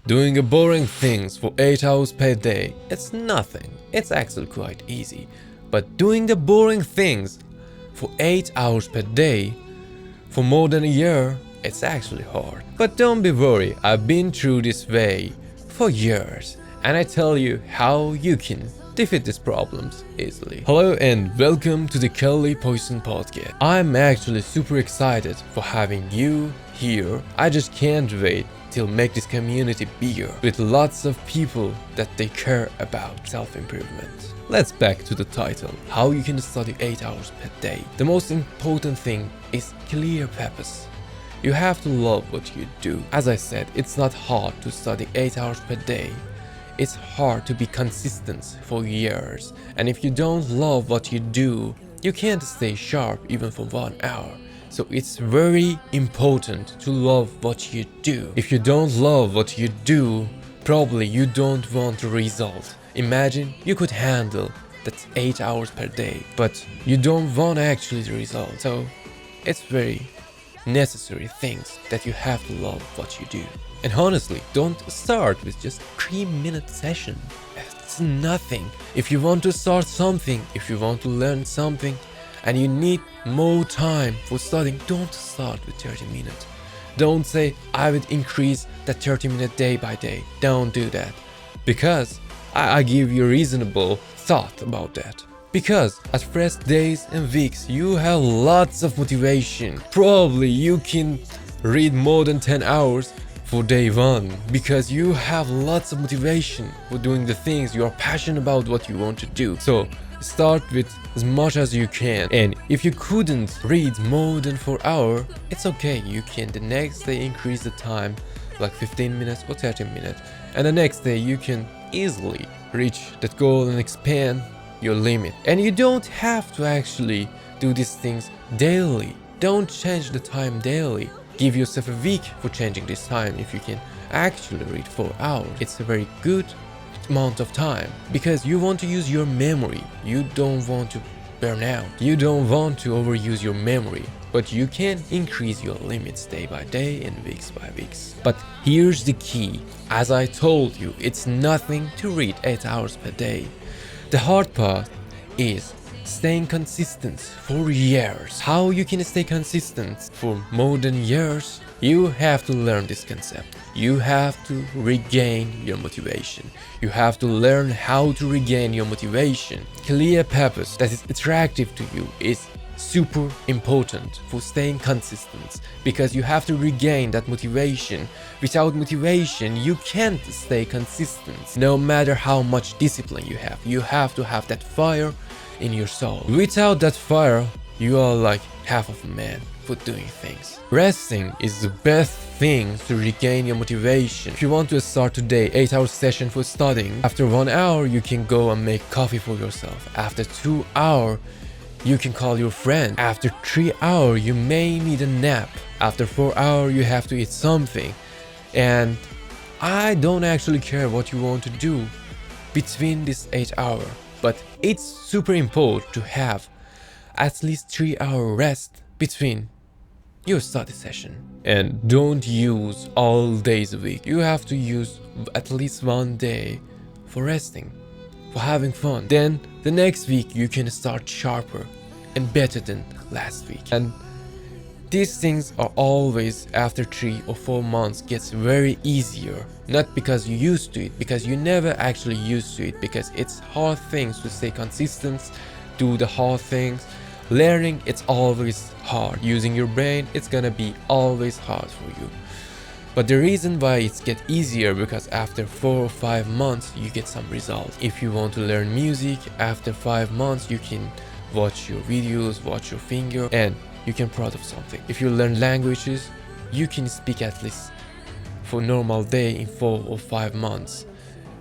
Doing a boring things for 8 hours per day, it's nothing. It's actually quite easy. But doing the boring things for 8 hours per day for more than a year, it's actually hard. But don't be worried, I've been through this way for years, and I tell you how you can defeat these problems easily. Hello and welcome to the Kelly Poison Podcast. I'm actually super excited for having you here. I just can't wait till make this community bigger with lots of people that they care about self-improvement. Let's back to the title, how you can study 8 hours per day. The most important thing is clear purpose. You have to love what you do. As I said, it's not hard to study 8 hours per day. It's hard to be consistent for years. And if you don't love what you do, you can't stay sharp even for 1 hour. So it's very important to love what you do. If you don't love what you do, probably you don't want the result. Imagine you could handle that 8 hours per day, but you don't want actually the result. So it's very necessary things that you have to love what you do. And honestly, don't start with just 3-minute session. It's nothing. If you want to start something, if you want to learn something, and you need more time for studying, don't start with 30 minutes. Don't say, I will increase that 30-minute day by day. Don't do that. Because I give you a reasonable thought about that. Because at first days and weeks, you have lots of motivation. Probably you can read more than 10 hours for day 1 because you have lots of motivation for doing the things you are passionate about what you want to do. So start with as much as you can, and if you couldn't read more than 4 hours, it's okay. You can the next day increase the time like 15 minutes or 30 minutes, and the next day you can easily reach that goal and expand your limit. And you don't have to actually do these things daily. Don't change the time daily. Give yourself a week for changing this time. If you can actually read 4 hours, it's a very good amount of time because you want to use your memory. You don't want to burn out. You don't want to overuse your memory, but you can increase your limits day by day and weeks by weeks. But here's the key. As I told you, it's nothing to read 8 hours per day. The hard part is staying consistent for years. How you can stay consistent for more than years? You have to learn this concept. You have to regain your motivation. You have to learn how to regain your motivation. Clear purpose that is attractive to you is super important for staying consistent because you have to regain that motivation. Without motivation, you can't stay consistent. No matter how much discipline you have to have that fire in your soul. Without that fire, you are like half of a man for doing things. Resting is the best thing to regain your motivation. If you want to start today 8-hour session for studying, after 1 hour you can go and make coffee for yourself. After 2 hours you can call your friend. After 3 hours you may need a nap. After 4 hours you have to eat something. And I don't actually care what you want to do between this 8 hours. But it's super important to have at least 3 hour rest between your study session. And don't use all days a week. You have to use at least 1 day for resting, for having fun. Then the next week you can start sharper and better than last week. And these things are always after 3 or 4 months gets very easier. Not because you used to it, because you never actually used to it, because it's hard things to stay consistent, do the hard things. Learning, it's always hard. Using your brain, it's gonna be always hard for you. But the reason why it's get easier because after 4 or 5 months you get some results. If you want to learn music, after 5 months you can watch your videos, watch your finger, and you can proud of something. If you learn languages, you can speak at least for normal day in 4 or 5 months.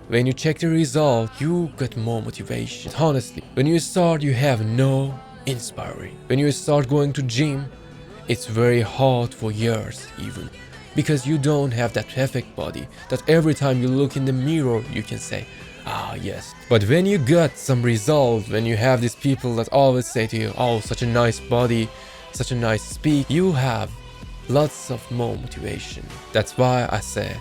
When you check the result, you get more motivation. Honestly, when you start, you have no inspiring. When you start going to gym, it's very hard for years even. Because you don't have that perfect body that every time you look in the mirror, you can say, ah yes. But when you got some result, when you have these people that always say to you, oh, such a nice body, such a nice speak, you have lots of more motivation. That's why I say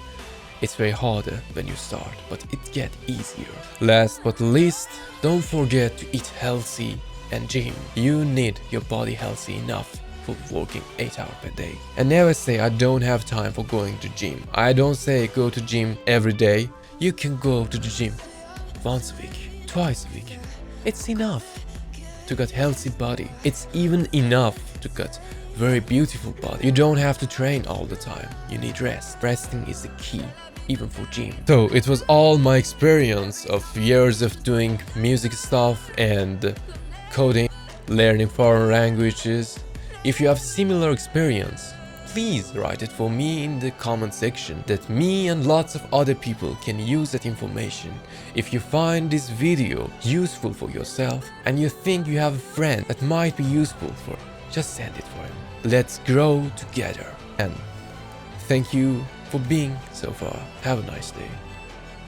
It's way harder when you start, but it gets easier. Last but least, don't forget to eat healthy and gym. You need your body healthy enough for working 8 hours per day. And never say I don't have time for going to gym. I don't say go to gym every day. You can go to the gym once a week, twice a week. It's enough to get healthy body. It's even enough to get very beautiful body. You don't have to train all the time. You need rest. Resting is the key, even for gym. So it was all my experience of years of doing music stuff and coding, learning foreign languages. If you have similar experience, please write it for me in the comment section, that me and lots of other people can use that information. If you find this video useful for yourself and you think you have a friend that might be useful for, just send it for him. Let's grow together. And thank you for being so far. Have a nice day.